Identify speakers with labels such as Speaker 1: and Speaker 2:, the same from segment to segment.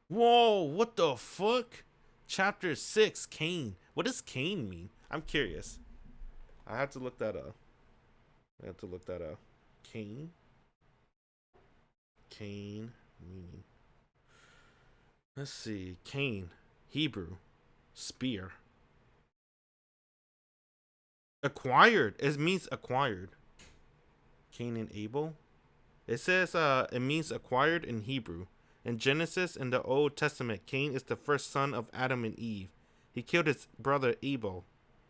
Speaker 1: Whoa, what the fuck? Chapter 6, Cain. What does Cain mean? I'm curious. I have to look that up. Cain? Cain meaning. Let's see. Cain. Hebrew. Spear. Acquired. It means acquired. Cain and Abel. It says it means acquired in Hebrew. In Genesis in the Old Testament, Cain is the first son of Adam and Eve. He killed his brother Abel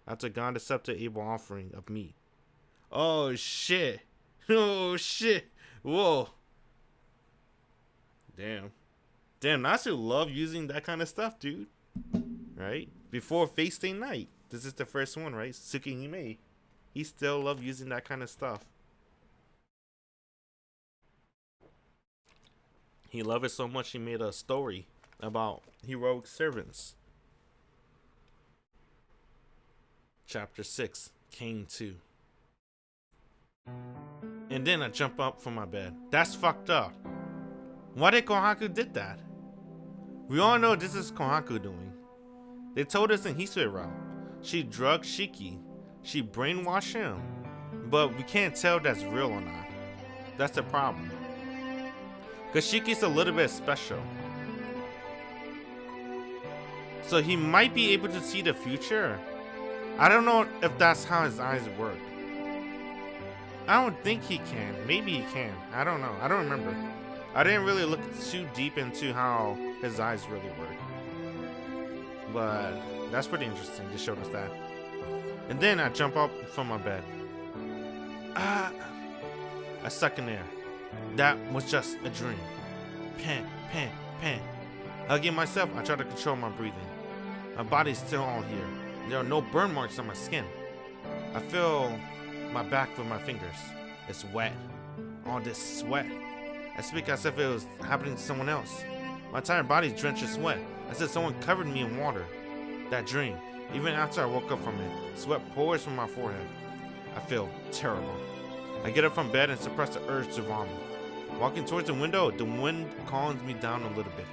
Speaker 1: after God accepted Abel's offering of meat. Oh shit. Oh shit. Whoa. Damn, I should love using that kind of stuff, dude. Right? Before Face Day Night. This is the first one, right? Tsukihime. He still loved using that kind of stuff. He loved it so much he made a story about heroic servants. Chapter 6, Cain 2. And then I jump up from my bed. That's fucked up. Why did Kohaku did that? We all know this is Kohaku doing. They told us in Hisui route. She drugged Shiki. She brainwashed him. But we can't tell that's real or not. That's the problem. Because Shiki's a little bit special. So he might be able to see the future. I don't know if that's how his eyes work. I don't think he can. Maybe he can. I don't know. I don't remember. I didn't really look too deep into how his eyes really work. But that's pretty interesting. They showed us that. And then I jump up from my bed. I suck in air. That was just a dream. Pant. Hugging myself, I try to control my breathing. My body's still all here. There are no burn marks on my skin. I feel my back with my fingers. It's wet. All this sweat. I speak as if it was happening to someone else. My entire body's drenched in sweat. As if someone covered me in water. That dream. Even after I woke up from it, sweat pours from my forehead. I feel terrible. I get up from bed and suppress the urge to vomit. Walking towards the window, the wind calms me down a little bit.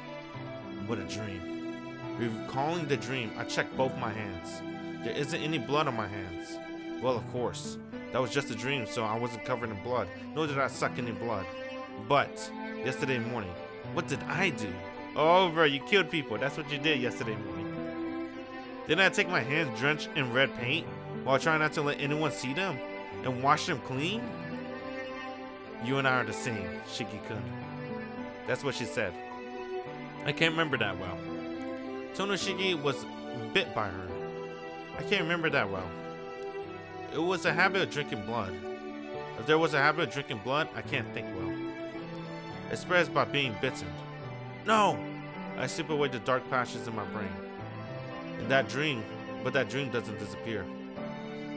Speaker 1: What a dream. Recalling the dream, I check both my hands. There isn't any blood on my hands. Well, of course. That was just a dream, so I wasn't covered in blood, nor did I suck any blood. But, yesterday morning, what did I do? Oh, bro, you killed people. That's what you did yesterday morning. Didn't I take my hands drenched in red paint while trying not to let anyone see them and wash them clean? You and I are the same, Shiki-kun. That's what she said. I can't remember that well. Tohno Shiki was bit by her. I can't remember that well. It was a habit of drinking blood. If there was a habit of drinking blood, I can't think well. It spreads by being bitten. No! I sweep away the dark patches in my brain. And that dream, but that dream doesn't disappear.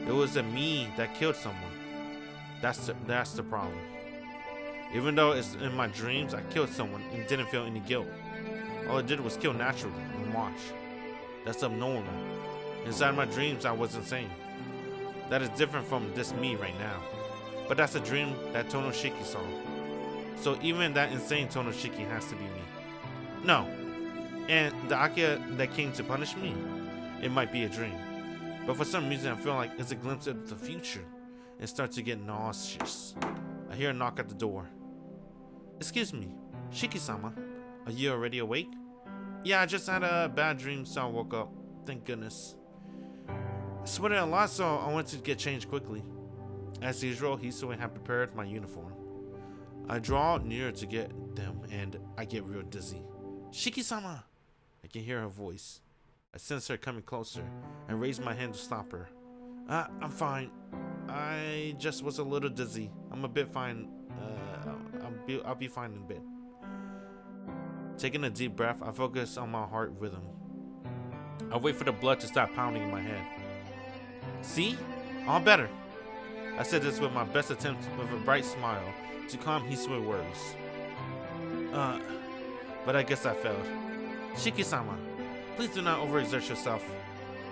Speaker 1: It was a me that killed someone. That's the problem. Even though it's in my dreams, I killed someone and didn't feel any guilt. All I did was kill naturally and watch. That's abnormal. Inside my dreams, I was insane. That is different from this me right now. But that's a dream that Tohno Shiki saw. So even that insane Tohno Shiki has to be me. No. And the Akia that came to punish me, it might be a dream. But for some reason, I feel like it's a glimpse of the future and start to get nauseous. I hear a knock at the door. Excuse me, Shiki-sama, are you already awake? Yeah, I just had a bad dream, so I woke up. Thank goodness. I sweated a lot, so I wanted to get changed quickly. As usual, Hisui had prepared my uniform. I draw near to get them, and I get real dizzy. Shiki-sama! I can hear her voice. I sense her coming closer, and raise my hand to stop her. I'm fine. I just was a little dizzy. I'm a bit fine. I'll be fine in a bit. Taking a deep breath, I focus on my heart rhythm. I wait for the blood to stop pounding in my head. See? All better. I said this with my best attempt with a bright smile to calm Hisui's worries. But I guess I failed. Shiki-sama, please do not overexert yourself.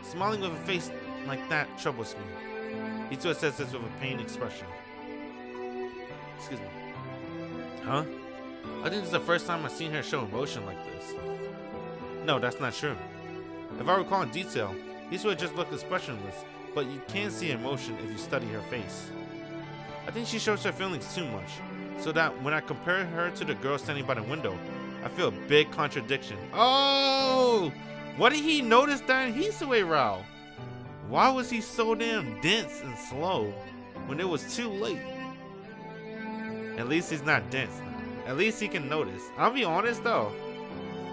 Speaker 1: Smiling with a face like that troubles me. Hisui says this with a pained expression. Excuse me. Huh? I think this is the first time I've seen her show emotion like this. No, that's not true. If I recall in detail, Hisue just looked expressionless, but you can see emotion if you study her face. I think she shows her feelings too much, so that when I compare her to the girl standing by the window, I feel a big contradiction. Oh! Why did he notice that in Hisue Rao? Why was he so damn dense and slow when it was too late? At least he's not dense now. At least he can notice. I'll be honest though.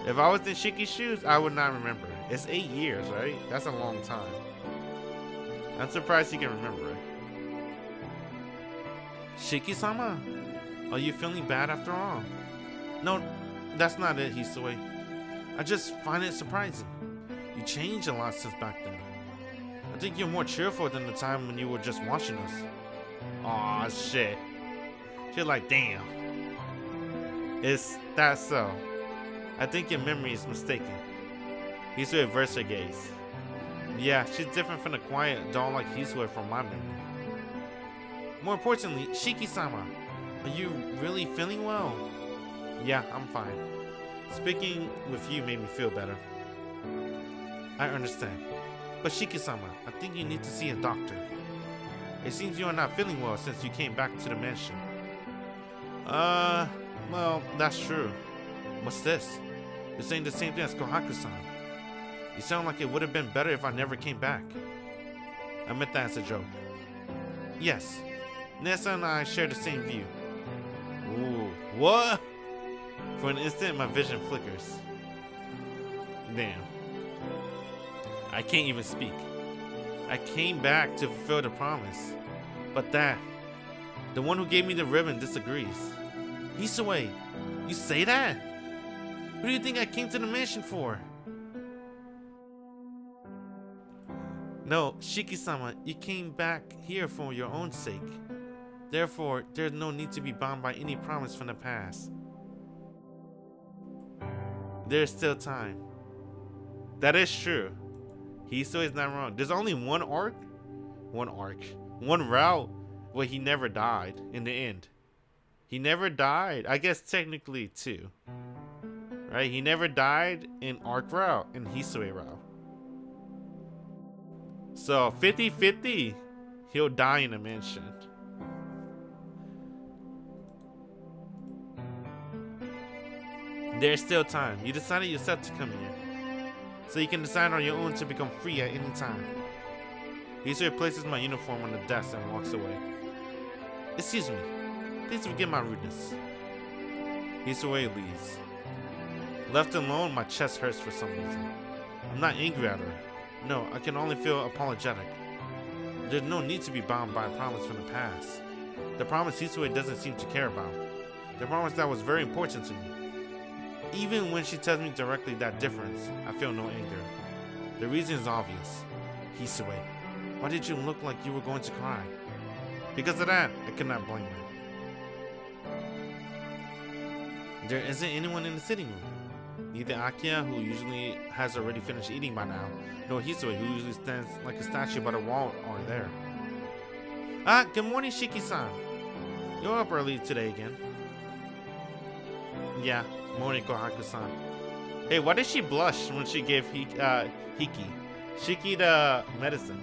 Speaker 1: If I was in Shiki's shoes, I would not remember. It's 8 years, right? That's a long time. I'm surprised he can remember it. Shiki-sama, are you feeling bad after all? No, that's not it, Hisue. I just find it surprising. You changed a lot since back then. I think you're more cheerful than the time when you were just watching us. Aw, shit. She's like, damn. Is that so? I think your memory is mistaken. Hisue reversed her gaze. Yeah, she's different from the quiet doll like Hisue from my memory. More importantly, Shiki-sama, are you really feeling well? Yeah, I'm fine. Speaking with you made me feel better. I understand. But Shiki-sama, I think you need to see a doctor. It seems you are not feeling well since you came back to the mansion. Well, that's true. What's this? You're saying the same thing as Kohaku-san. You sound like it would have been better if I never came back. I meant that as a joke. Yes, Nessa and I share the same view. Ooh, what? For an instant, my vision flickers. Damn. I can't even speak. I came back to fulfill the promise. But that, the one who gave me the ribbon disagrees. Hisue, you say that? Who do you think I came to the mansion for? No, Shiki-sama, you came back here for your own sake. Therefore, there's no need to be bound by any promise from the past. There's still time. That is true. Hisue is not wrong. There's only one arc? One route where he never died in the end. He never died. I guess technically two. Right? He never died in arc route and Hisue route. So 50-50, he'll die in a mansion. There's still time. You decided yourself to come here. So you can decide on your own to become free at any time. Hisue places my uniform on the desk and walks away. Excuse me. Please forgive my rudeness. Hisue leaves. Left alone, my chest hurts for some reason. I'm not angry at her. No, I can only feel apologetic. There's no need to be bound by a promise from the past. The promise Hisue doesn't seem to care about. The promise that was very important to me. Even when she tells me directly that difference, I feel no anger. The reason is obvious. Hisue, why did you look like you were going to cry? Because of that, I cannot blame her. There isn't anyone in the sitting room. Neither Akia, who usually has already finished eating by now, nor Hisue, who usually stands like a statue by the wall, are there. Ah, good morning, Shiki-san. You're up early today again. Yeah, morning, Kohaku-san. Hey, why did she blush when she gave Shiki the medicine?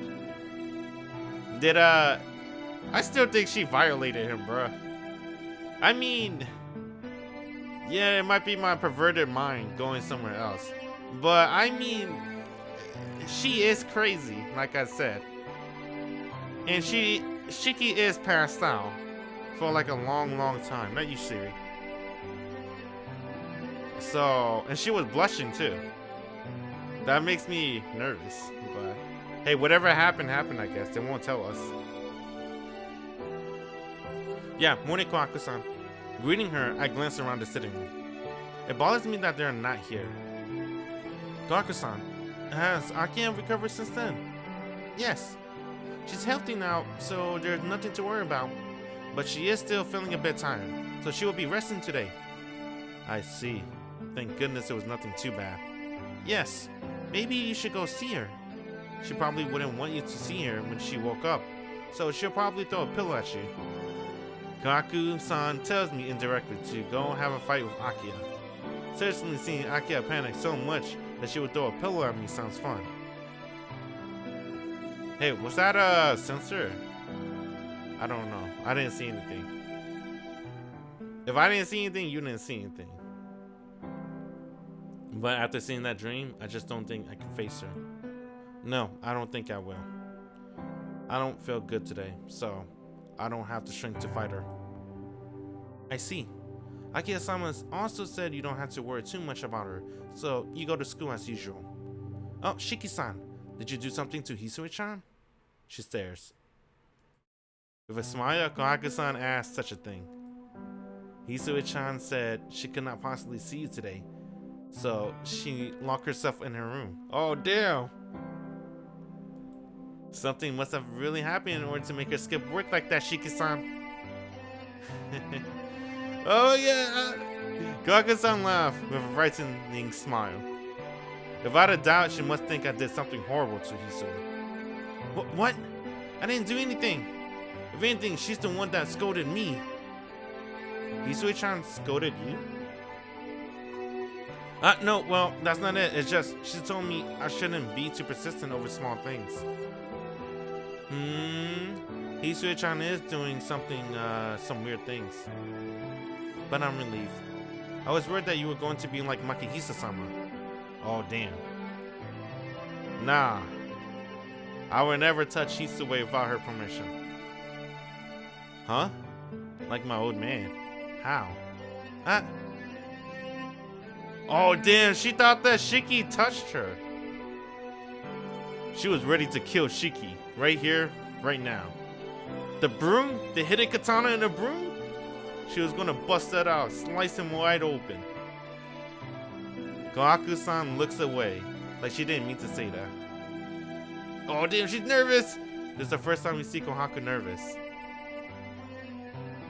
Speaker 1: I still think she violated him, bruh. I mean, yeah, it might be my perverted mind going somewhere else. But, I mean, she is crazy, like I said. And Shiki is passed out for like a long time. Not you, Siri. So, and she was blushing too. That makes me nervous. But, hey, whatever happened, I guess. They won't tell us. Yeah, morning, Kohaku-san. Greeting her, I glance around the sitting room. It bothers me that they're not here. Kohaku-san, has Akia recovered since then? Yes. She's healthy now, so there's nothing to worry about. But she is still feeling a bit tired, so she will be resting today. I see. Thank goodness it was nothing too bad. Yes, maybe you should go see her. She probably wouldn't want you to see her when she woke up, so she'll probably throw a pillow at you. Kaku-san tells me indirectly to go have a fight with Akia. Certainly seeing Akia panic so much that she would throw a pillow at me sounds fun. Hey, was that a censor? I don't know. I didn't see anything. If I didn't see anything, you didn't see anything. But after seeing that dream, I just don't think I can face her. No, I don't think I will. I don't feel good today, so I don't have the strength to fight her. I see. Akia-sama also said you don't have to worry too much about her, so you go to school as usual. Oh, Shiki-san, did you do something to Hisui-chan? She stares. With a smile, Kohaku-san asked such a thing. Hisui-chan said she could not possibly see you today, so she locked herself in her room. Oh, damn! Something must have really happened in order to make her skip work like that, Shiki-san. Oh, yeah! Kohaku-san laughed with a frightening smile. Without a doubt, she must think I did something horrible to Hisui. What? I didn't do anything. If anything, she's the one that scolded me. Hisui-chan scolded you? No, well, that's not it. It's just, she told me I shouldn't be too persistent over small things. Hisui-chan is doing something, some weird things. But I'm relieved. I was worried that you were going to be like Makihisa-sama. Oh, damn. Nah. I would never touch Hisui without her permission. Huh? Like my old man. How? Oh, damn. She thought that Shiki touched her. She was ready to kill Shiki. Right here, right now. The broom? The hidden katana in the broom? She was gonna bust that out, slice him wide open. Kohaku-san looks away, like she didn't mean to say that. Oh damn, she's nervous! This is the first time we see Kohaku nervous.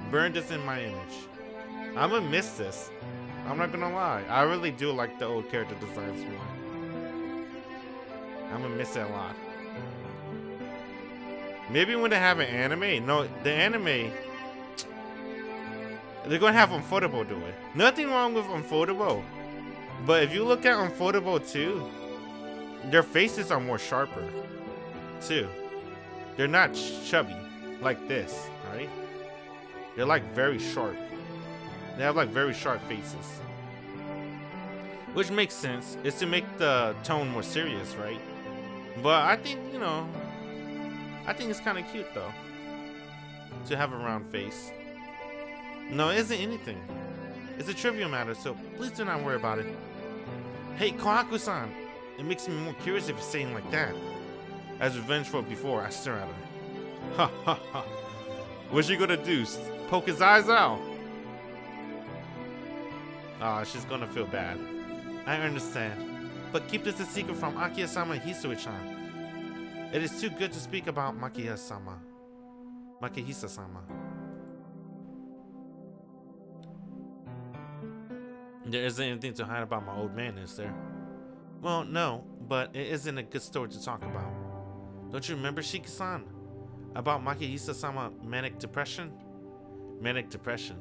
Speaker 1: Burn this in my image. I'm gonna miss this. I'm not gonna lie. I really do like the old character designs more. I'm gonna miss it a lot. Maybe when they have an anime. No, the anime, they're gonna have Unfoldable do it. Nothing wrong with Unfoldable. But if you look at Unfoldable 2, their faces are more sharper, too. They're not chubby like this, right? They're like very sharp. They have like very sharp faces. Which makes sense. It's to make the tone more serious, right? But I think, you know, I think it's kind of cute though, to have a round face. No, it isn't anything. It's a trivial matter, so please do not worry about it. Hey, Kohaku-san, it makes me more curious if you're saying like that. As revengeful before, I stare at her. Ha ha ha. What's she gonna do? Poke his eyes out? She's gonna feel bad. I understand. But keep this a secret from Akia-sama and Hisui-chan. It is too good to speak about Makihisa-sama. There isn't anything to hide about my old man, is there? Well, no, but it isn't a good story to talk about. Don't you remember, Shiki-san? About Makihisa-sama manic depression? Manic depression.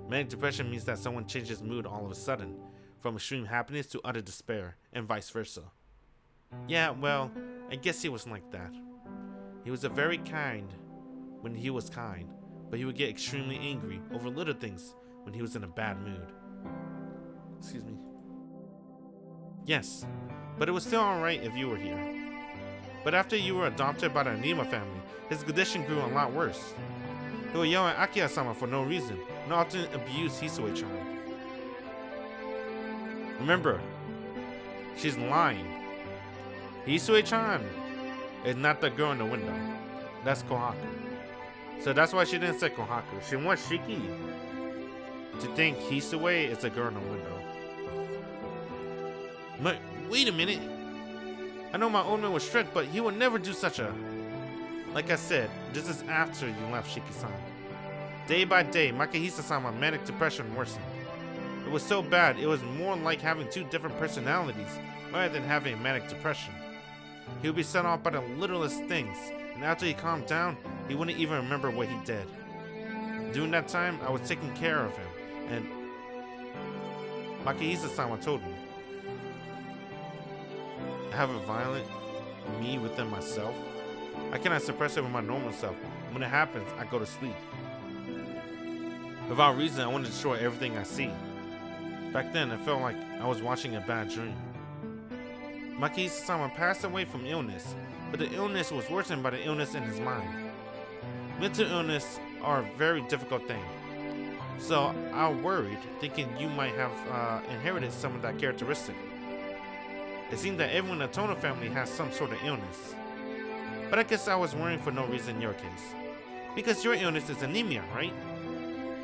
Speaker 1: Manic depression means that someone changes mood all of a sudden, from extreme happiness to utter despair, and vice versa. Yeah, well, I guess he was like that. He was a very kind when he was kind, but he would get extremely angry over little things when he was in a bad mood. Excuse me. Yes, but it was still alright if you were here. But after you were adopted by the Anima family, his condition grew a lot worse. He would yell at Akia-sama for no reason, and often abuse Hisui-chan. Remember, she's lying. Hisui-chan is not the girl in the window. That's Kohaku. So that's why she didn't say Kohaku. She wants Shiki to think Hisui is a girl in the window. But wait a minute. I know my old man was strict, but he would never do such a... Like I said, this is after you left Shiki-san. Day by day, Makihisa-sama manic depression worsened. It was so bad, it was more like having two different personalities rather than having manic depression. He would be set off by the littlest things, and after he calmed down, he wouldn't even remember what he did. During that time, I was taking care of him, and Makihisa-sama told me, I have a violent me within myself. I cannot suppress it with my normal self. When it happens, I go to sleep. Without reason, I want to destroy everything I see. Back then, it felt like I was watching a bad dream. Makihisa-sama passed away from illness, but the illness was worsened by the illness in his mind. Mental illness are a very difficult thing. So I worried, thinking you might have inherited some of that characteristic. It seemed that everyone in the Tohno family has some sort of illness. But I guess I was worrying for no reason in your case. Because your illness is anemia, right?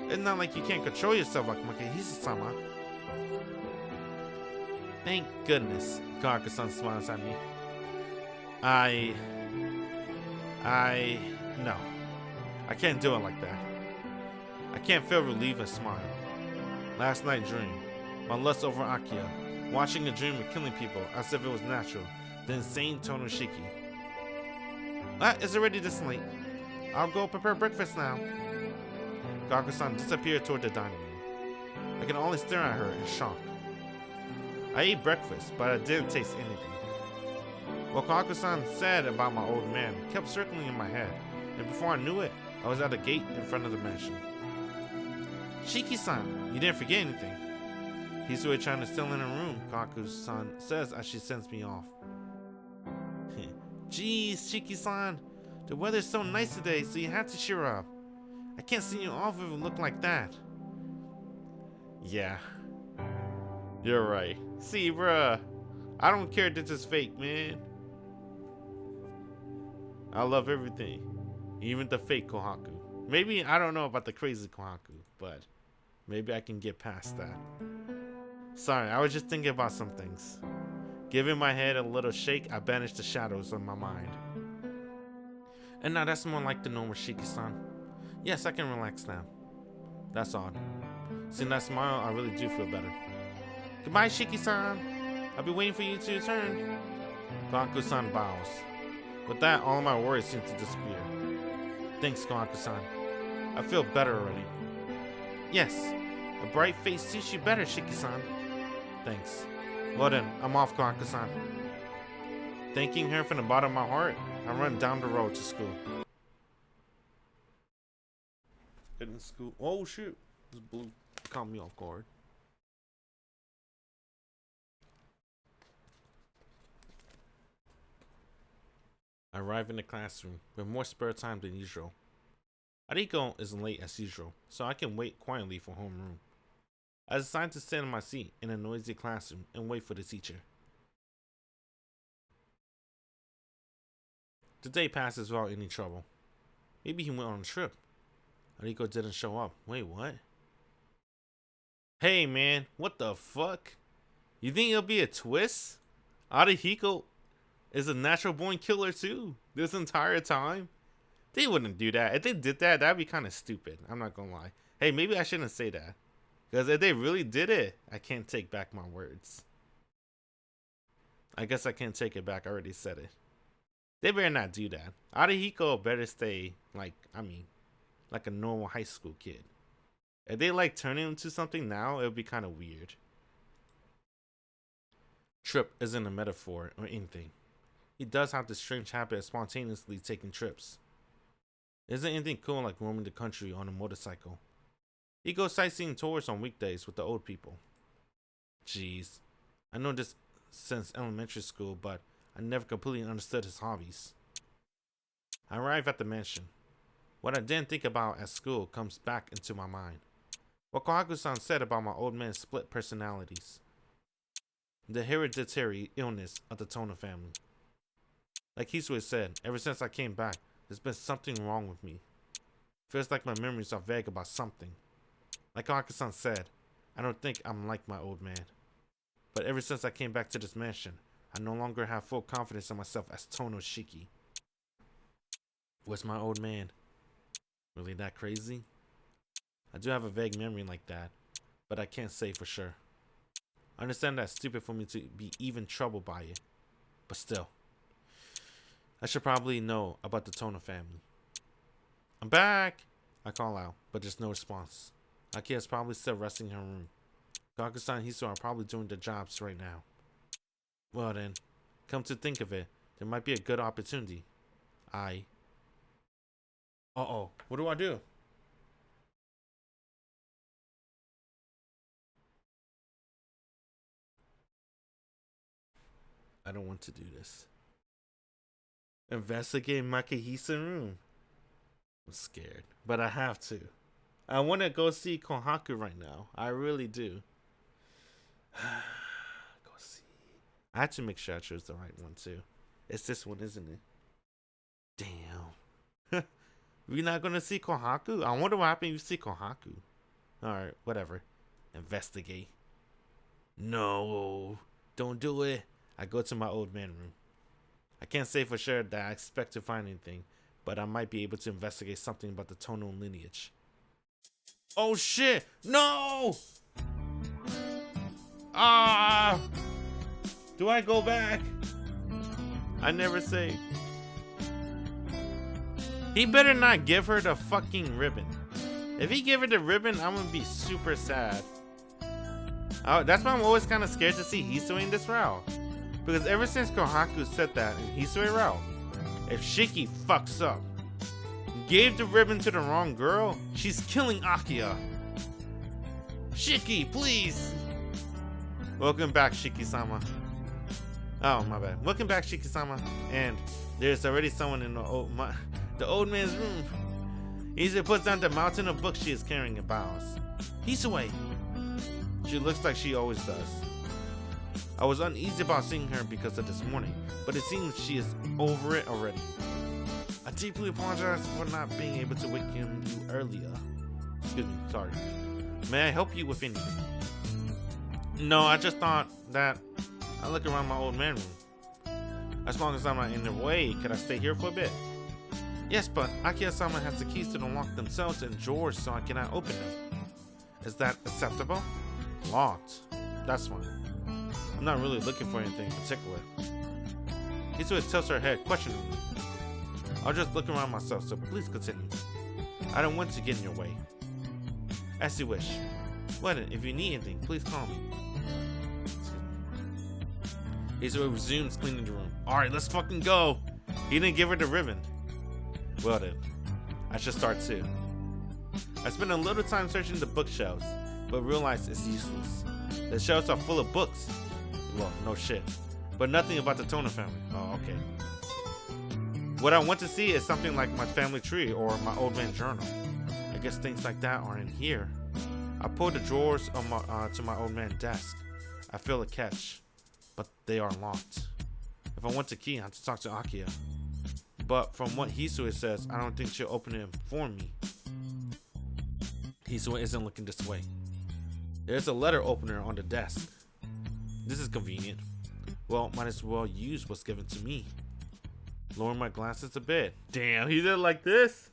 Speaker 1: It's not like you can't control yourself like Makihisa-sama. Thank goodness, Kaku-san smiles at me. No. I can't do it like that. I can't feel relief and smile. Last night dream. My lust over Akia. Watching a dream of killing people as if it was natural. The insane Tohno Shiki. It's already this late. I'll go prepare breakfast now. Kaku-san disappeared toward the dining room. I can only stare at her in shock. I ate breakfast, but I didn't taste anything. What Kaku-san said about my old man kept circling in my head, and before I knew it, I was at the gate in front of the mansion. Shiki-san, you didn't forget anything. He's really trying to steal in her room, Kaku-san says as she sends me off. Jeez, Shiki-san, the weather's so nice today, so you have to cheer up. I can't send you off if it look like that. Yeah, you're right. See, bruh, I don't care if this is fake, man. I love everything, even the fake Kohaku. Maybe I don't know about the crazy Kohaku, but maybe I can get past that. Sorry, I was just thinking about some things. Giving my head a little shake, I banished the shadows of my mind. And now that's more like the normal Shiki-san. Yes, I can relax now. That's odd. Seeing that smile, I really do feel better. Goodbye, Shiki-san. I'll be waiting for you to return. Kaku-san bows. With that, all of my worries seem to disappear. Thanks, Kaku-san. I feel better already. Yes, a bright face suits you better, Shiki-san. Thanks. Well then, I'm off, Kaku-san. Thanking her from the bottom of my heart, I run down the road to school. Heading to school. Oh shoot! This blue caught me off guard. I arrive in the classroom with more spare time than usual. Ariko is late as usual, so I can wait quietly for homeroom. I decide to sit in my seat in a noisy classroom and wait for the teacher. The day passes without any trouble. Maybe he went on a trip. Ariko didn't show up. Wait, what? Hey man, what the fuck? You think it'll be a twist? Ariko is a natural born killer too, this entire time? They wouldn't do that. If they did that, that'd be kind of stupid. I'm not gonna lie. Hey, maybe I shouldn't say that. Because if they really did it, I can't take back my words. I guess I can't take it back. I already said it. They better not do that. Ariko better stay like a normal high school kid. If they like turning him into something now, it would be kind of weird. Trip isn't a metaphor or anything. He does have this strange habit of spontaneously taking trips. Isn't anything cool like roaming the country on a motorcycle? He goes sightseeing tours on weekdays with the old people. Jeez, I know this since elementary school, but I never completely understood his hobbies. I arrive at the mansion. What I didn't think about at school comes back into my mind. What Kohaku-san said about my old man's split personalities. The hereditary illness of the Tohno family. Like Hisue said, ever since I came back, there's been something wrong with me. Feels like my memories are vague about something. Like Kohaku-san said, I don't think I'm like my old man. But ever since I came back to this mansion, I no longer have full confidence in myself as Tohno Shiki. Was my old man really that crazy? I do have a vague memory like that, but I can't say for sure. I understand that's stupid for me to be even troubled by it, but still. I should probably know about the Tohno family. I'm back! I call out, but there's no response. Akia is probably still resting in her room. Gaku-san and Hiso are probably doing their jobs right now. Well then, come to think of it, there might be a good opportunity. Uh-oh, what do I do? I don't want to do this. Investigate Makihisa's room. I'm scared, but I have to. I want to go see Kohaku right now. I really do. Go see. I had to make sure I chose the right one too. It's this one, isn't it? Damn. We're not gonna see Kohaku? I wonder what happened if you see Kohaku. Alright, whatever. Investigate. No. Don't do it. I go to my old man room. I can't say for sure that I expect to find anything, but I might be able to investigate something about the Tohno lineage. Oh shit! No! Ah! Do I go back? I never say. He better not give her the fucking ribbon. If he give her the ribbon, I'm gonna be super sad. That's why I'm always kind of scared to see Hisui in this route. Because ever since Kohaku said that in Hisui route, if Shiki fucks up, gave the ribbon to the wrong girl, she's killing Akia. Shiki, please! Welcome back, Shiki-sama. Oh, my bad. Welcome back, Shiki-sama. And there's already someone in the old man's room. Hisui puts down the mountain of books she is carrying about us. Hisui! She looks like she always does. I was uneasy about seeing her because of this morning, but it seems she is over it already. I deeply apologize for not being able to wake you earlier. Excuse me, sorry. May I help you with anything? No, I just thought that I'd look around my old man room. As long as I'm not in the way, could I stay here for a bit? Yes, but Akia-sama has the keys to the lock themselves in drawers, so I cannot open them. Is that acceptable? Locked. That's fine. I'm not really looking for anything in particular. Hisui tilts her head questioningly. I'll just look around myself, so please continue. I don't want to get in your way. As you wish. Well then, if you need anything, please call me. Hisui resumes cleaning the room. Alright, let's fucking go! He didn't give her the ribbon. Well then, I should start too. I spent a little time searching the bookshelves, but realized it's useless. The shelves are full of books. Well, no shit. But nothing about the Tohno family. Oh, okay. What I want to see is something like my family tree or my old man journal. I guess things like that are in here. I pull the drawers of to my old man's desk. I feel a catch, but they are locked. If I want the key, I have to talk to Akia. But from what Hisui says, I don't think she'll open it for me. Hisui isn't looking this way. There's a letter opener on the desk. This is convenient. Well, might as well use what's given to me. Lower my glasses a bit. Damn, he did it like this?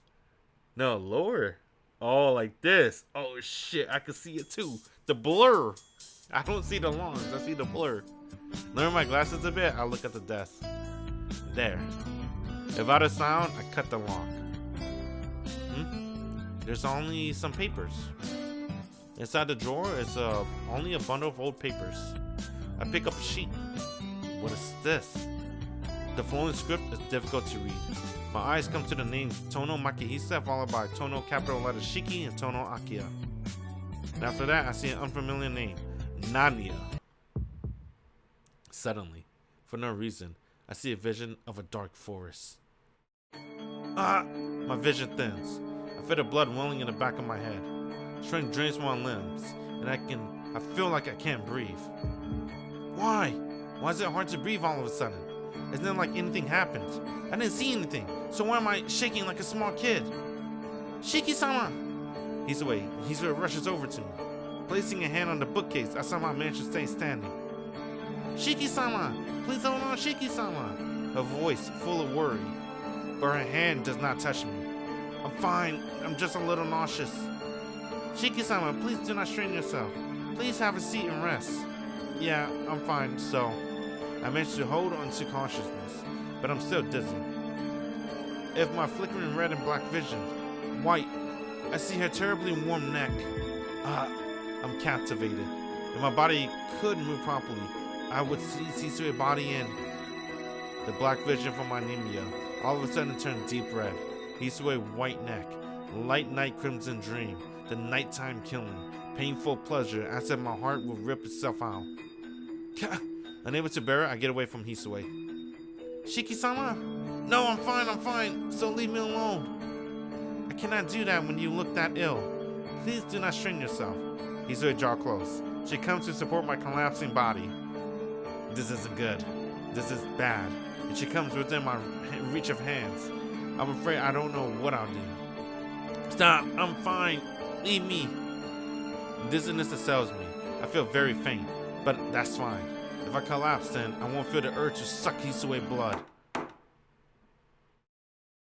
Speaker 1: No, lower. Oh, like this. Oh shit, I can see it too. The blur. I don't see the lines, I see the blur. Lower my glasses a bit, I look at the desk. There. Without a sound, I cut the lock. There's only some papers. Inside the drawer is only a bundle of old papers. I pick up a sheet. What is this? The flowing script is difficult to read. My eyes come to the names Tohno Makihisa, followed by Tohno capital letter Shiki and Tohno Akia. And after that, I see an unfamiliar name, Nanya. Suddenly, for no reason, I see a vision of a dark forest. My vision thins. I feel the blood welling in the back of my head. Strength drains my limbs, and I feel like I can't breathe. Why? Why is it hard to breathe all of a sudden? It's not like anything happened. I didn't see anything, so why am I shaking like a small kid? Shiki-sama! Hisui rushes over to me. Placing a hand on the bookcase, I somehow manage to stay standing. Shiki-sama! Please hold on, Shiki-sama! Her voice full of worry, but her hand does not touch me. I'm fine, I'm just a little nauseous. Shiki-sama, please do not strain yourself. Please have a seat and rest. Yeah, I'm fine, so I managed to hold on to consciousness, but I'm still dizzy. If my flickering red and black vision, white, I see her terribly warm neck. I'm captivated. If my body could move properly, I would see Hisue body in. The black vision from my anemia all of a sudden turned deep red. Hisue white neck, light night crimson dream, the nighttime killing, painful pleasure as if my heart will rip itself out. Unable to bear it, I get away from Hisue. Shiki-sama? No, I'm fine, so leave me alone. I cannot do that when you look that ill. Please do not strain yourself. Hisue draw close. She comes to support my collapsing body. This isn't good. This is bad. And she comes within my reach of hands. I'm afraid I don't know what I'll do. Stop, I'm fine. Leave me. Dizziness assails me. I feel very faint, but that's fine. If I collapse, then I won't feel the urge to suck Hisue blood.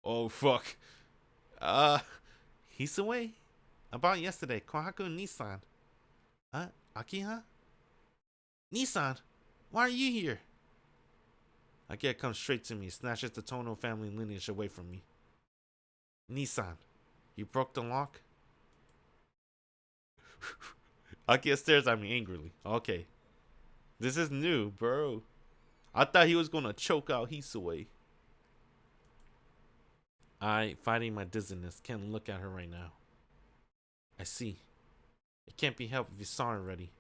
Speaker 1: Oh, fuck. Hisue? About yesterday, Kohaku Nissan. Akiha? Nissan, why are you here? Akiha comes straight to me, snatches the Tohno family lineage away from me. Nissan, you broke the lock? Akiha stares at me angrily. Okay. This is new, bro. I thought he was gonna choke out Hisue. I, fighting my dizziness, can't look at her right now. I see. It can't be helped if you saw it already.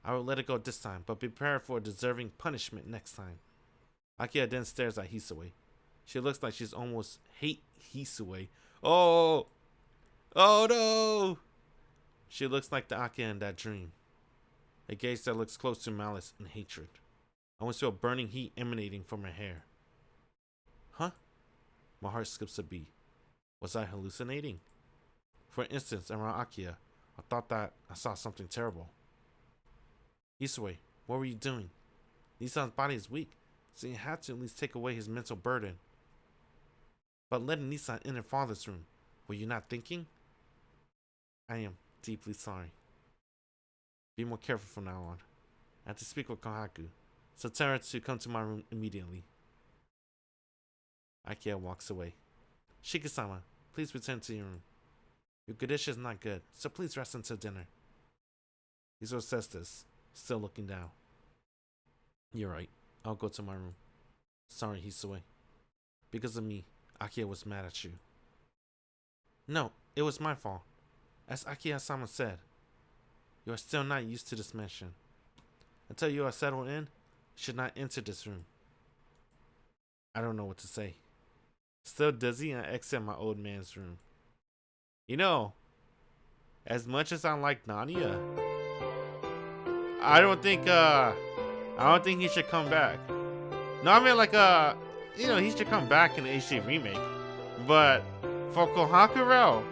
Speaker 1: I will let it go this time, but prepare for a deserving punishment next time. Akiha then stares at Hisue. She looks like she's almost hate Hisue. Oh! Oh no! She looks like the Akiha in that dream. A gaze that looks close to malice and hatred. I almost feel burning heat emanating from her hair. Huh? My heart skips a beat. Was I hallucinating? For instance, around Akiha, I thought that I saw something terrible. Hisue, what were you doing? Nissan's body is weak, so you had to at least take away his mental burden. But letting Nissan in her father's room, were you not thinking? I am deeply sorry. Be more careful from now on. I have to speak with Kohaku, so tell her to come to my room immediately. Akiha walks away. Shiki-sama, please return to your room. Your condition is not good, so please rest until dinner. Hisue says this, still looking down. You're right. I'll go to my room. Sorry, Hisue. Because of me, Akiha was mad at you. No, it was my fault. As Akiha-sama said, you are still not used to this mansion. Until you are settled in, you should not enter this room. I don't know what to say. Still dizzy, I exit my old man's room. You know, as much as I like Nanya, I don't think he should come back. No, I mean he should come back in the HD remake. But for Kohaku,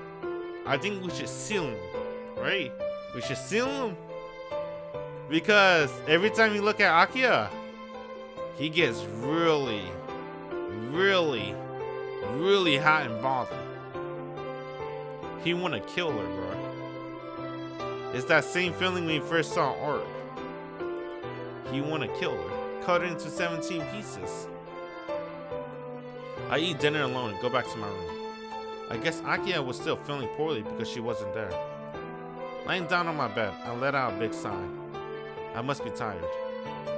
Speaker 1: I think we should seal him, right? We should seal him because every time you look at Akiha, he gets really, really, really hot and bothered. He wanna kill her, bro. It's that same feeling when you first saw Orc. He wanna kill her. Cut her into 17 pieces. I eat dinner alone and go back to my room. I guess Akiha was still feeling poorly because she wasn't there. Lying down on my bed, I let out a big sigh. I must be tired.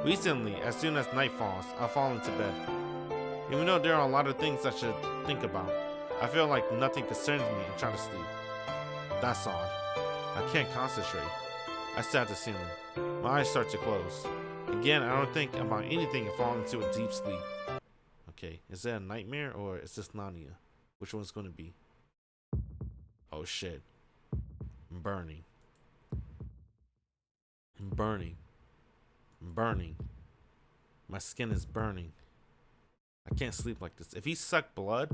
Speaker 1: Recently, as soon as night falls, I fall into bed. Even though there are a lot of things I should think about, I feel like nothing concerns me and try to sleep. That's odd. I can't concentrate. I stare at the ceiling. My eyes start to close. Again, I don't think about anything and fall into a deep sleep. Okay, is that a nightmare or is this Nanya? Which one's gonna be? Oh shit. I'm burning. I'm burning. I'm burning. My skin is burning. I can't sleep like this. If he sucked blood,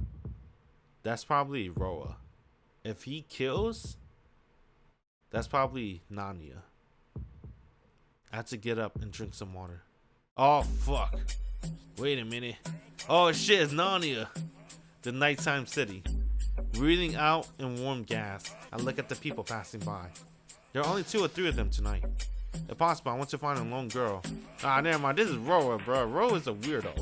Speaker 1: that's probably Roa. If he kills, that's probably Nanya. I have to get up and drink some water. Oh fuck. Wait a minute. Oh shit, it's Nanya. The nighttime city. Breathing out in warm gas, I look at the people passing by. There are only 2 or 3 of them tonight. If possible, I want to find a lone girl. Ah, never mind. This is Roa, bro. Roa is a weirdo.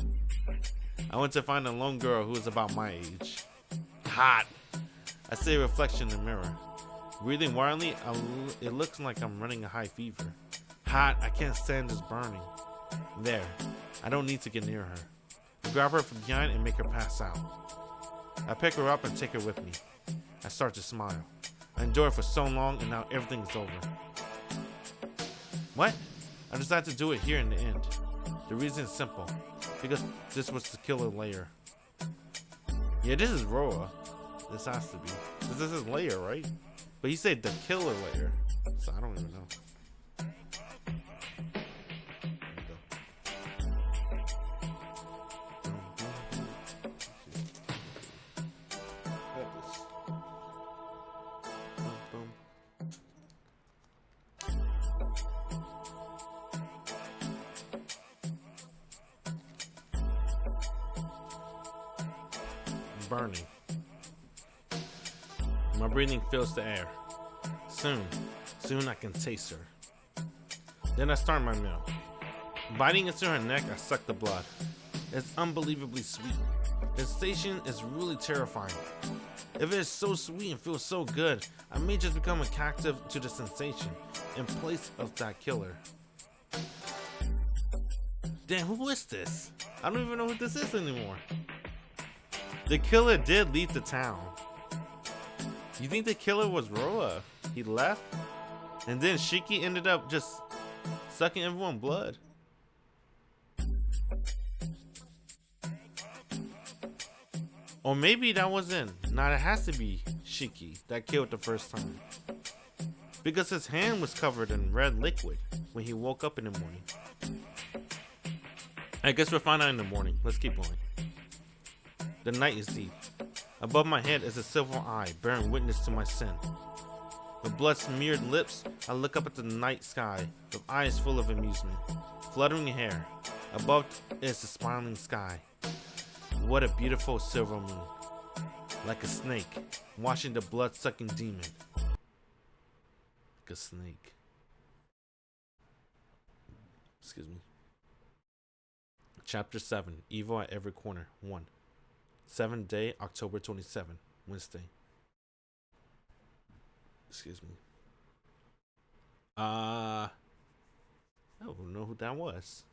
Speaker 1: I want to find a lone girl who is about my age. Hot. I see a reflection in the mirror. Breathing wildly, it looks like I'm running a high fever. Hot, I can't stand this burning. There, I don't need to get near her. I grab her from behind and make her pass out. I pick her up and take her with me. I start to smile. I endured for so long and now everything is over. What? I decided to do it here in the end. The reason is simple. Because this was the killer layer. Yeah, this is Roa. This has to be. This is layer, right? But he said the killer layer. So I don't even know. Burning. My breathing fills the air. Soon I can taste her. Then I start my meal. Biting into her neck, I suck the blood. It's unbelievably sweet. The sensation is really terrifying. If it is so sweet and feels so good, I may just become captive to the sensation in place of that killer. Damn, who is this? I don't even know who this is anymore. The killer did leave the town. You think the killer was Roa? He left? And then Shiki ended up just sucking everyone's blood? Or maybe that wasn't. Nah, it has to be Shiki that killed the first time. Because his hand was covered in red liquid when he woke up in the morning. I guess we'll find out in the morning. Let's keep going. The night is deep. Above my head is a silver eye bearing witness to my sin. With blood-smeared lips, I look up at the night sky with eyes full of amusement. Fluttering hair. Above is the smiling sky. What a beautiful silver moon. Like a snake, watching the blood-sucking demon. Like a snake. Excuse me. Chapter 7. Evil at Every Corner. 1. 7th day, October 27, Wednesday. Excuse me. I don't know who that was.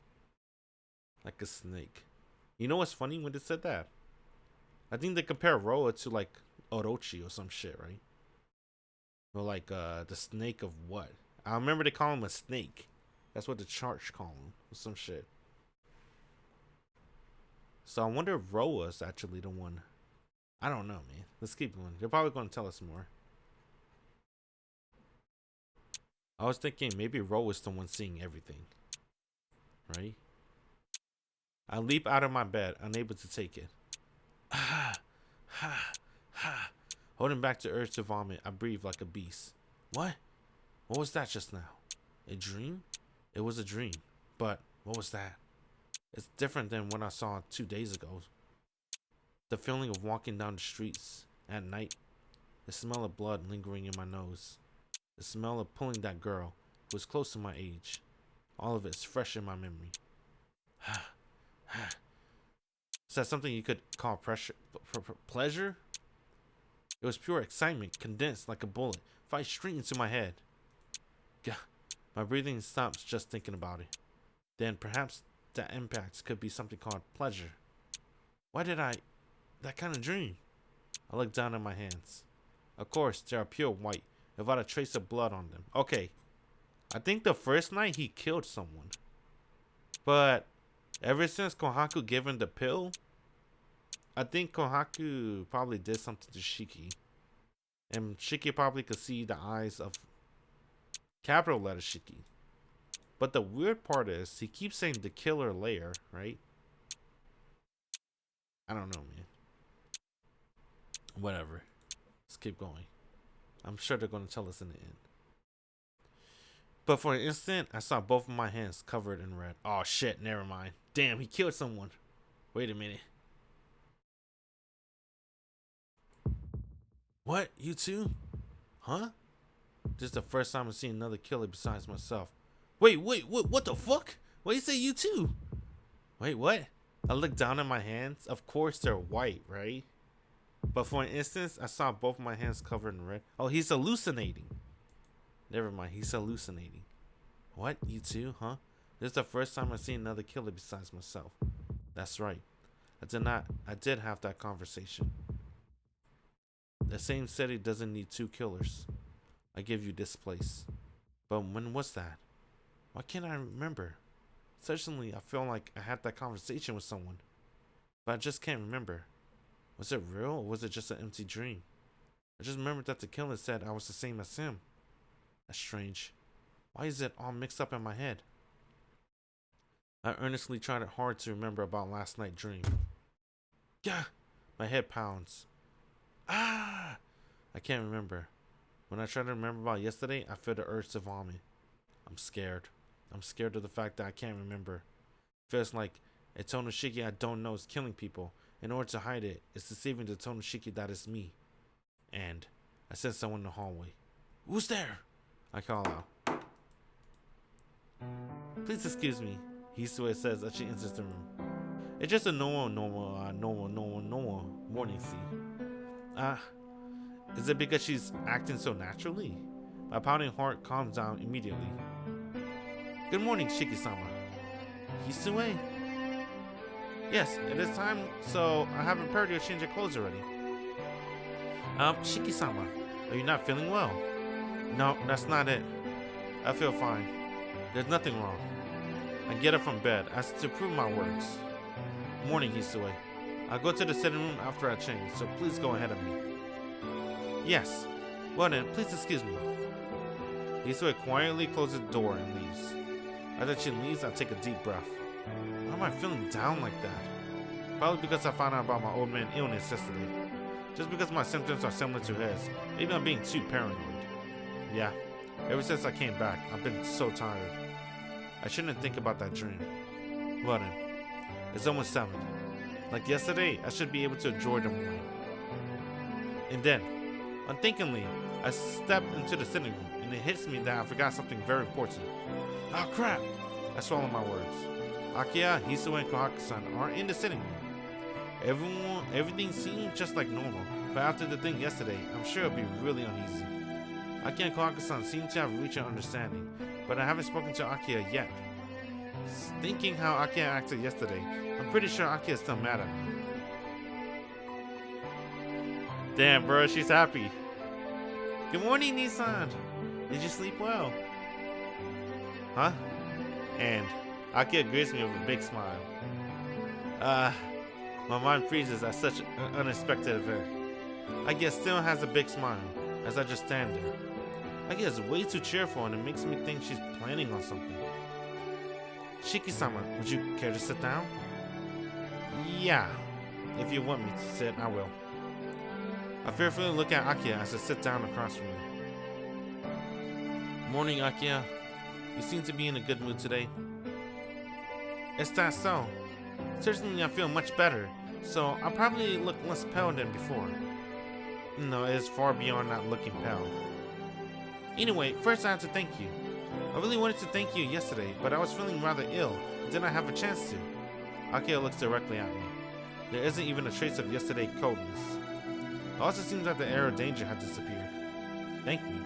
Speaker 1: Like a snake. You know what's funny when they said that? I think they compare Roa to like Orochi or some shit, right? Or like the snake of what? I remember they call him a snake. That's what the church call him. Or some shit. So I wonder if Roa is actually the one. I don't know, man. Let's keep going. They're probably going to tell us more. I was thinking maybe Roa is the one seeing everything. Right? I leap out of my bed, unable to take it. Holding back the urge to vomit, I breathe like a beast. What? What was that just now? A dream? It was a dream. But what was that? It's different than what I saw 2 days ago. The feeling of walking down the streets at night. The smell of blood lingering in my nose. The smell of pulling that girl who was close to my age. All of it's fresh in my memory. Is that something you could call pleasure? It was pure excitement, condensed like a bullet, fired straight into my head. Gah. My breathing stops just thinking about it. Then perhaps that impact could be something called pleasure. Why did that kind of dream? I look down at my hands. Of course, they are pure white, without a trace of blood on them. Okay, I think the first night he killed someone. But ever since Kohaku gave him the pill, I think Kohaku probably did something to Shiki. And Shiki probably could see the eyes of capital letter Shiki. But the weird part is, he keeps saying the killer layer, right? I don't know, man. Whatever. Let's keep going. I'm sure they're going to tell us in the end. But for an instant, I saw both of my hands covered in red. Oh shit, never mind. Damn, he killed someone. Wait a minute. What? You too? Huh? This is the first time I've seen another killer besides myself. Wait, what the fuck? Why you say you too? Wait, what? I look down at my hands. Of course they're white, right? But for an instant, I saw both my hands covered in red. Oh, he's hallucinating. Never mind, he's hallucinating. What? You too, huh? This is the first time I've seen another killer besides myself. That's right. I did have that conversation. The same city doesn't need two killers. I give you this place. But when was that? Why can't I remember? Certainly, I feel like I had that conversation with someone. But I just can't remember. Was it real or was it just an empty dream? I just remembered that the killer said I was the same as him. That's strange. Why is it all mixed up in my head? I earnestly tried hard to remember about last night's dream. Gah! My head pounds. Ah! I can't remember. When I try to remember about yesterday, I feel the urge to vomit. I'm scared. I'm scared of the fact that I can't remember. It feels like a Tohno Shiki I don't know is killing people. In order to hide it, it's deceiving the Tohno Shiki that is me. And I sense someone in the hallway. Who's there? I call out. Please excuse me, Hisue says as she enters the room. It's just a normal morning scene. Is it because she's acting so naturally? My pounding heart calms down immediately. Good morning, Shiki-sama. Hisue? Yes, it is time, so I have prepared you to change your clothes already. Shiki-sama, are you not feeling well? No, that's not it. I feel fine. There's nothing wrong. I get up from bed as to prove my words. Morning, Hisue. I'll go to the sitting room after I change, so please go ahead of me. Yes. Well then, please excuse me. Hisue quietly closes the door and leaves. After she leaves, I take a deep breath. Why am I feeling down like that? Probably because I found out about my old man's illness yesterday. Just because my symptoms are similar to his, maybe I'm being too paranoid. Yeah, ever since I came back, I've been so tired. I shouldn't think about that dream. Well then, it's almost 7. Like yesterday, I should be able to enjoy the morning. And then, unthinkingly, I step into the sitting room and it hits me that I forgot something very important. Oh crap! I swallow my words. Akiya, Hisue, and Kohaku-san are in the sitting room. Everything seems just like normal, but after the thing yesterday, I'm sure it'll be really uneasy. Akiya and Kohaku-san seem to have reached an understanding, but I haven't spoken to Akiya yet. Thinking how Akiya acted yesterday, I'm pretty sure Akiya is still mad at me. Damn, bro, she's happy. Good morning, Nissan. Did you sleep well? Huh? And Akiya greets me with a big smile. My mind freezes at such an unexpected event. Akiya still has a big smile as I just stand there. Akiya is way too cheerful and it makes me think she's planning on something. Shiki-sama, would you care to sit down? Yeah, if you want me to sit, I will. I fearfully look at Akiya as I sit down across from her. Morning, Akiya. You seem to be in a good mood today. Is that so? Certainly I feel much better, so I'll probably look less pale than before. No, it is far beyond not looking pale. Anyway, first I have to thank you. I really wanted to thank you yesterday, but I was feeling rather ill and did not have a chance to. Akiya looks directly at me. There isn't even a trace of yesterday's coldness. It also seems that the air of danger had disappeared. Thank me.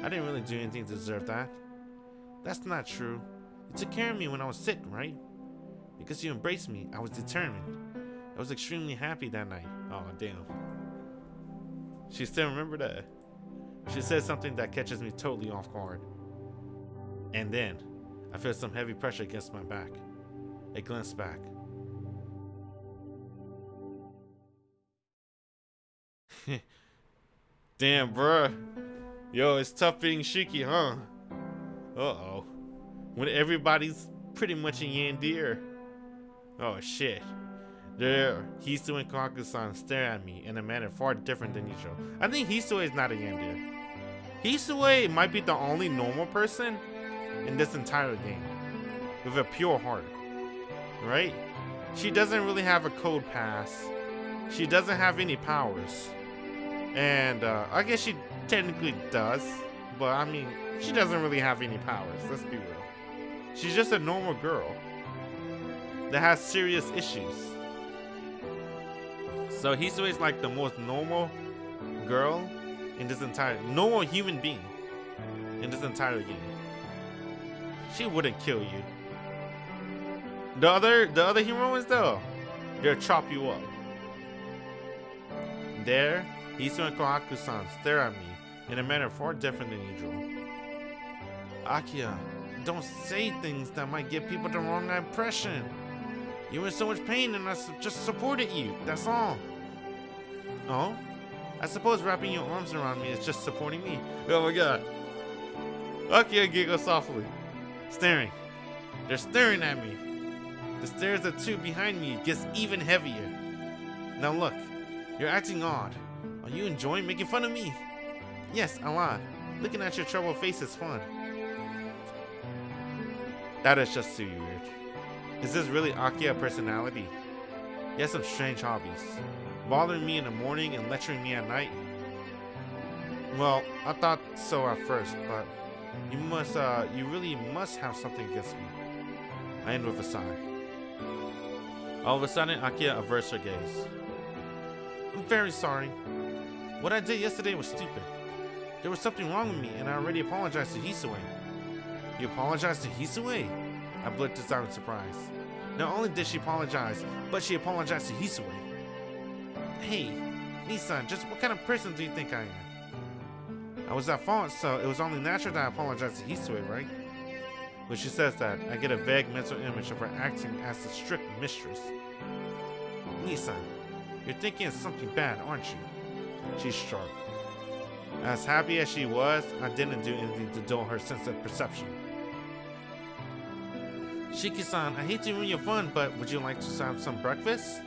Speaker 1: I didn't really do anything to deserve that. That's not true. You took care of me when I was sick, right? Because you embraced me, I was determined. I was extremely happy that night. Oh, damn. She still remember that. She says something that catches me totally off guard. And then, I feel some heavy pressure against my back. I glance back. Damn, bruh. Yo, it's tough being Shiki, huh? Uh-oh. When everybody's pretty much a yandere. Oh, shit. There, Hisue and Kohaku-san stare at me in a manner far different than usual. I think Hisue is not a yandere. Hisue might be the only normal person in this entire game with a pure heart, right? She doesn't really have a code pass. She doesn't have any powers. And I guess she technically does, but I mean, she doesn't really have any powers, let's be real. She's just a normal girl that has serious issues. So Hisue's like the most normal girl in this entire normal human being in this entire game. She wouldn't kill you. The other heroines though, they'll chop you up. There, Hisue and Kohaku-san stare at me in a manner far different than usual. Akiya, don't say things that might give people the wrong impression. You were in so much pain and I just supported you, that's all. Oh? I suppose wrapping your arms around me is just supporting me. Oh my god. Akiya giggles softly, staring. They're staring at me. The stares of two behind me gets even heavier. Now look, you're acting odd. Are you enjoying making fun of me? Yes, a lot. Looking at your troubled face is fun. That is just too weird. Is this really Akiya personality? He has some strange hobbies. Bothering me in the morning and lecturing me at night? Well, I thought so at first, but you really must have something against me. I end with a sigh. All of a sudden, Akiya averts her gaze. I'm very sorry. What I did yesterday was stupid. There was something wrong with me, and I already apologized to Hisue. You apologized to Hisue? I blurted out in surprise. Not only did she apologize, but she apologized to Hisue. Hey, Nissan, just what kind of person do you think I am? I was at fault, so it was only natural that I apologized to Hisue, right? When she says that, I get a vague mental image of her acting as the strict mistress. Nissan, you're thinking of something bad, aren't you? She shrugged. As happy as she was, I didn't do anything to dull her sense of perception. Shiki-san, I hate to ruin your fun, but would you like to have some breakfast?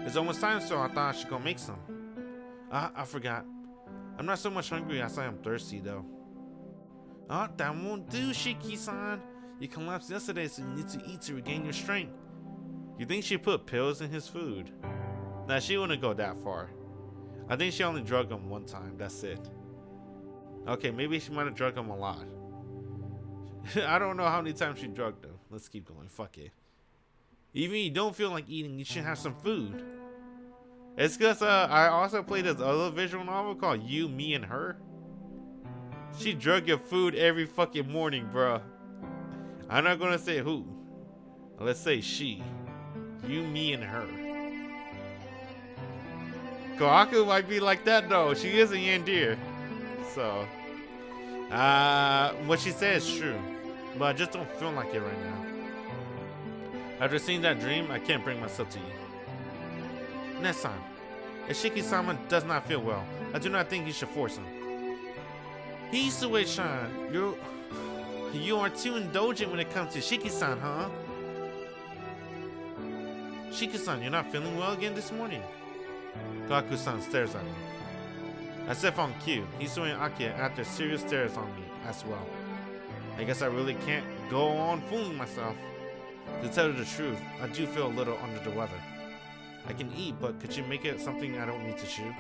Speaker 1: It's almost time, so I thought I should go make some. I forgot. I'm not so much hungry as I am thirsty, though. Oh, that won't do, Shiki-san. You collapsed yesterday, so you need to eat to regain your strength. You think she put pills in his food? Nah, she wouldn't go that far. I think she only drugged him one time, that's it. Okay, maybe she might have drugged him a lot. I don't know how many times she drugged him. Let's keep going, fuck it. Even if you don't feel like eating, you should have some food. It's because I also played this other visual novel called You, Me, and Her. She drug your food every fucking morning, bruh. I'm not gonna say who. Let's say she. You, me, and her. Kohaku might be like that though. She is a Yandere. So, what she said is true. But I just don't feel like it right now. After seeing that dream, I can't bring myself to eat. Next time, if Shiki-sama does not feel well, I do not think you should force him. Hisue-chan, you are too indulgent when it comes to Shiki-san, huh? Shiki-san, you're not feeling well again this morning? Kohaku-san stares at me. As if on cue, Hisue and Akiya add their serious stares on me as well. I guess I really can't go on fooling myself. To tell you the truth, I do feel a little under the weather. I can eat, but could you make it something I don't need to chew?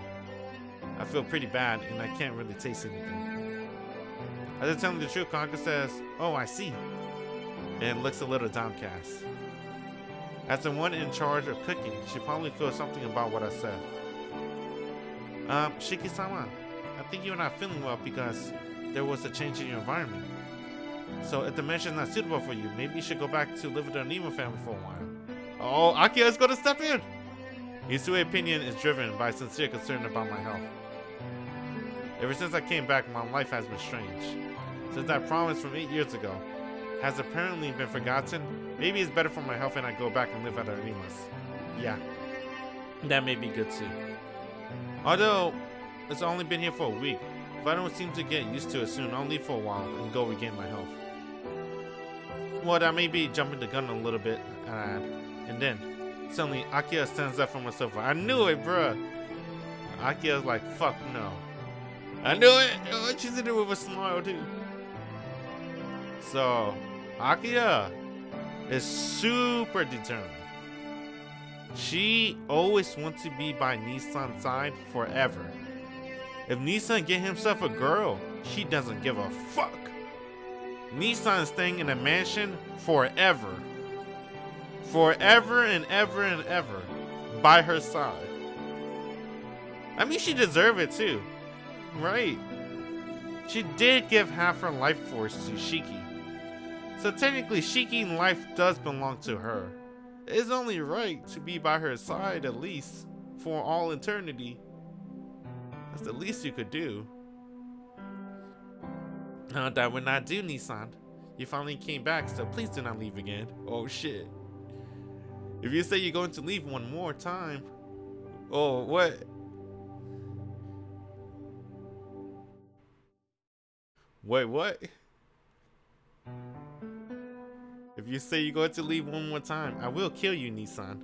Speaker 1: I feel pretty bad and I can't really taste anything. As I tell me the truth, Kohaku says, oh, I see, and looks a little downcast. As the one in charge of cooking, she probably feels something about what I said. Shiki-sama, I think you're not feeling well because there was a change in your environment. So if the mansion is not suitable for you, maybe you should go back to live with the Anima family for a while. Oh, Akiya is going to step in! Hisue's opinion is driven by sincere concern about my health. Ever since I came back, my life has been strange. Since that promise from 8 years ago has apparently been forgotten, maybe it's better for my health and I go back and live at Anima's. Yeah, that may be good too. Although, it's only been here for a week, if I don't seem to get used to it soon, I'll leave for a while and go regain my health. Well, that may be jumping the gun a little bit, and then, suddenly, Akiya stands up from her sofa. I knew it, bruh! Akiya's like, fuck no. I knew it! Oh, she's in there with a smile, too. So, Akiya is super determined. She always wants to be by Nissan's side forever. If Nissan get himself a girl, she doesn't give a fuck. Nissan is staying in a mansion forever. Forever and ever and ever. By her side. I mean, she deserved it too. Right. She did give half her life force to Shiki. So technically, Shiki's life does belong to her. It's only right to be by her side, at least, for all eternity. That's the least you could do. That would not do, Nissan. You finally came back, so please do not leave again. Oh shit. If you say you're going to leave one more time. Oh, what? Wait, what? If you say you're going to leave one more time, I will kill you, Nissan.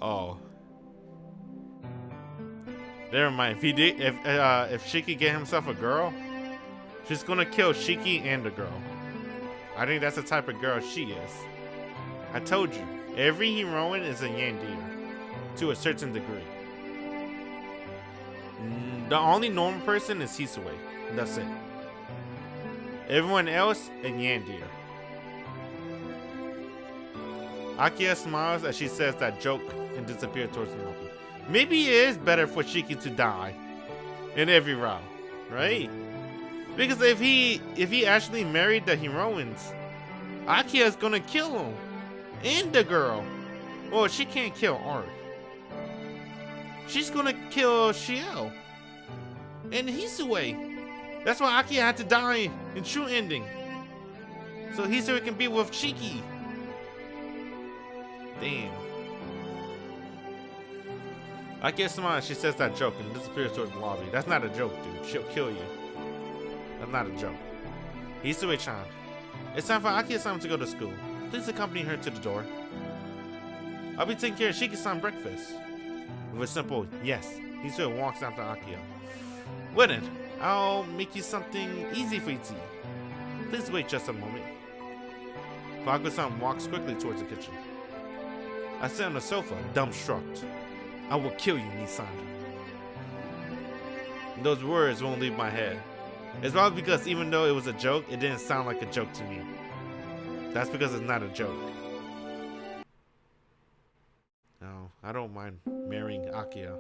Speaker 1: Oh. Never mind. If Shiki get himself a girl, she's gonna kill Shiki and the girl. I think that's the type of girl she is. I told you, every heroine is a yandere, to a certain degree. The only normal person is Hisue. That's it. Everyone else, a yandere. Akia smiles as she says that joke and disappears towards the monkey. Maybe it is better for Shiki to die in every round, right? Because if he actually married the heroines, Akia is gonna kill him and the girl. Well, she can't kill Art. She's gonna kill Shiel and Hisue. That's why Akia had to die in true ending, so Hisue can be with Shiki. Damn. Akia smiles. She says that joke and disappears towards the lobby. That's not a joke, dude. She'll kill you. That's not a joke. Hisue-chan. It's time for Akia-san to go to school. Please accompany her to the door. I'll be taking care of Shiki-san breakfast. With a simple yes, Hisue walks after Akia. Well then, I'll make you something easy for you to eat. Please wait just a moment. Akia-san walks quickly towards the kitchen. I sit on the sofa, dumbstruck. I will kill you, Nissan. Those words won't leave my head. It's probably because even though it was a joke, it didn't sound like a joke to me. That's because it's not a joke. No, I don't mind marrying Akia.